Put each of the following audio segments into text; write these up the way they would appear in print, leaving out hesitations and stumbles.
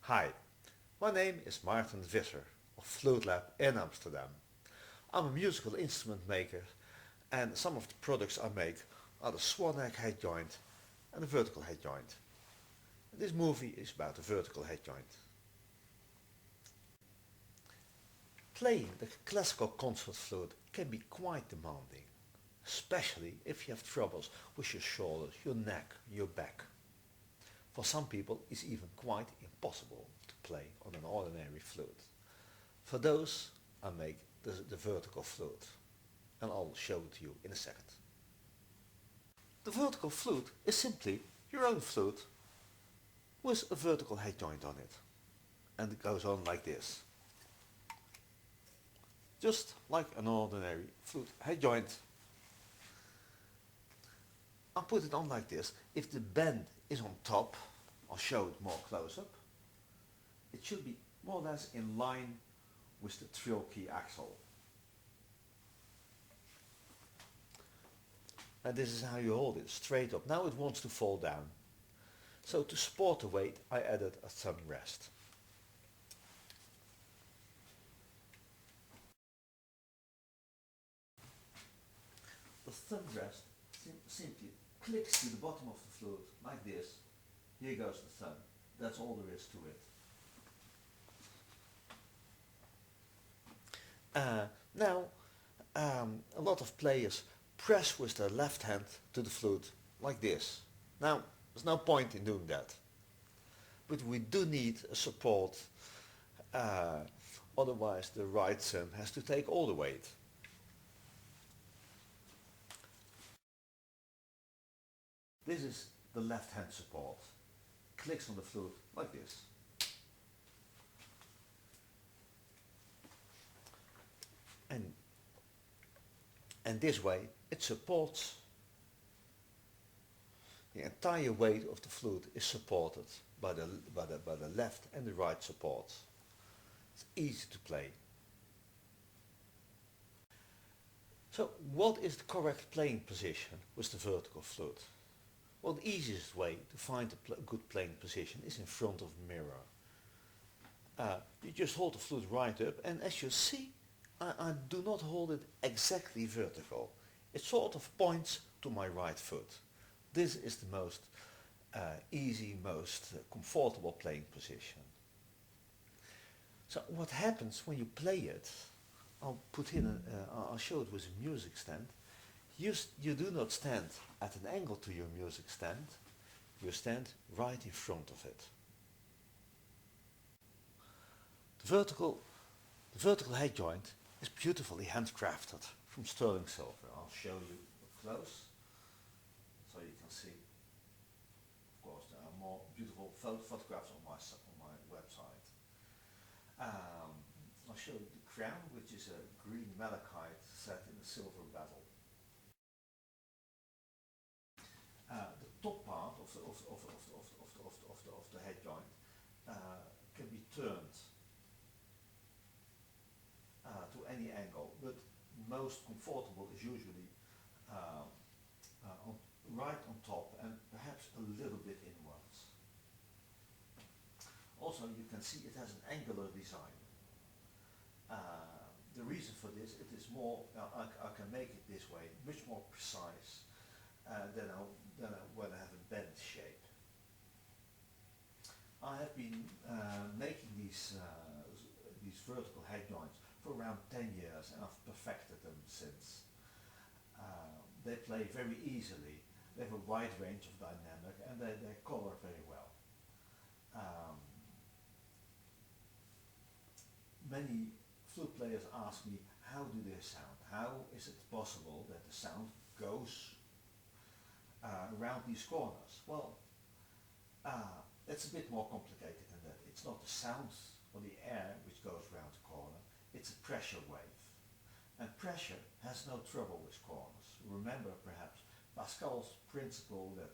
Hi, my name is Maarten Visser of Flute Lab in Amsterdam. I'm a musical instrument maker and some of the products I make are the swan neck head joint and the vertical head joint. This movie is about the vertical head joint. Playing the classical concert flute can be quite demanding, especially if you have troubles with your shoulders, your neck, your back. For some people it's even quite impossible to play on an ordinary flute. For those I make the vertical flute and I'll show it to you in a second. The vertical flute is simply your own flute with a vertical head joint on it. And it goes on like this. Just like an ordinary flute head joint. I'll put it on like this. If the bend is on top, I'll show it more close up. It should be more or less in line with the trill key axle. And this is how you hold it, straight up. Now it wants to fall down. So to support the weight I added a thumb rest. The thumb rest simply clicks to the bottom of the flute like this. Here goes the thumb. That's all there is to it. Now a lot of players press with their left hand to the flute like this. Now there's no point in doing that, but we do need a support, otherwise the right thumb has to take all the weight. This is the left hand support. Clicks on the flute like this. And this way it supports. The entire weight of the flute is supported by the left and the right support. It's easy to play. So what is the correct playing position with the vertical flute? Well, the easiest way to find a good playing position is in front of a mirror. You just hold the flute right up, and as you see, I do not hold it exactly vertical. It sort of points to my right foot. This is the most easy, most comfortable playing position. So what happens when you play it, I'll show it with a music stand. You do not stand at an angle to your music stand, you stand right in front of it. The vertical head joint is beautifully handcrafted from sterling silver. I'll show you up close so you can see. Of course, there are more beautiful photographs on my website. I'll show you the crown, which is a green malachite set in a silver bezel. The top part of the head joint can be turned to any angle, but most comfortable is usually right on top and perhaps a little bit inwards. Also, you can see it has an angular design. The reason for this, it is more, I can make it this way, much more precise than when I have a bent shape. I have been making these vertical head joints for around 10 years and I've perfected them since. They play very easily, they have a wide range of dynamic and they color very well. Many flute players ask me, how do they sound? How is it possible that the sound goes around these corners? Well, it's a bit more complicated than that. It's not the sound or the air which goes around the corner, it's a pressure wave. And pressure has no trouble with corners. Remember perhaps Pascal's principle that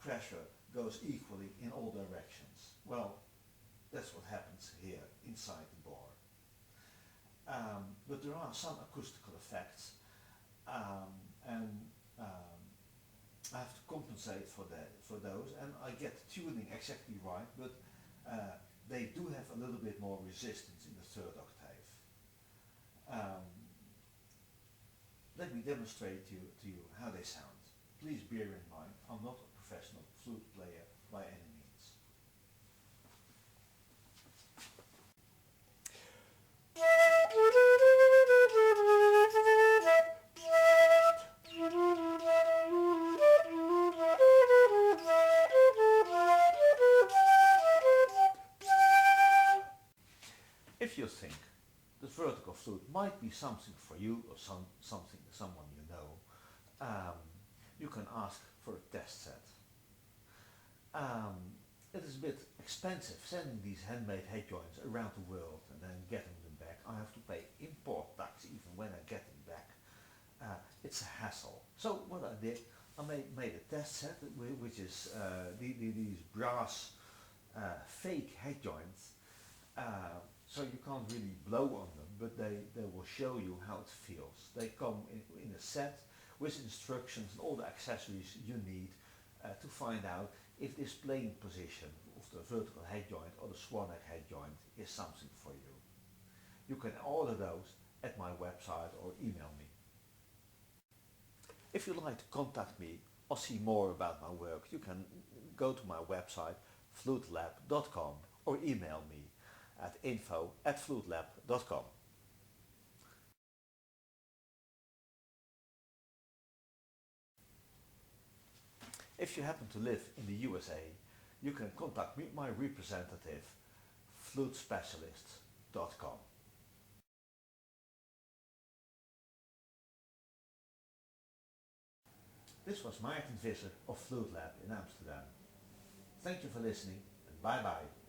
pressure goes equally in all directions. Well, that's what happens here inside the bore. But there are some acoustical effects and I have to compensate for those, and I get the tuning exactly right, but They do have a little bit more resistance in the third octave. Um, Let me demonstrate to you how they sound. Please bear in mind, I'm not a professional flute player by any means. If you think the vertical flute might be something for you or someone you know, you can ask for a test set. It is a bit expensive sending these handmade head joints around the world and then getting them back. I have to pay import tax even when I get them back. It's a hassle. So what I did, I made a test set which is these brass fake head joints. So you can't really blow on them, but they will show you how it feels. They come in a set with instructions and all the accessories you need to find out if this playing position of the vertical head joint or the swan neck head joint is something for you. You can order those at my website or email me. If you'd like to contact me or see more about my work, you can go to my website flutelab.com or email me at info@flutelab.com. If you happen to live in the USA, you can contact me, my representative, flutespecialist.com. This was Maarten Visser of Flute Lab in Amsterdam. Thank you for listening and bye bye.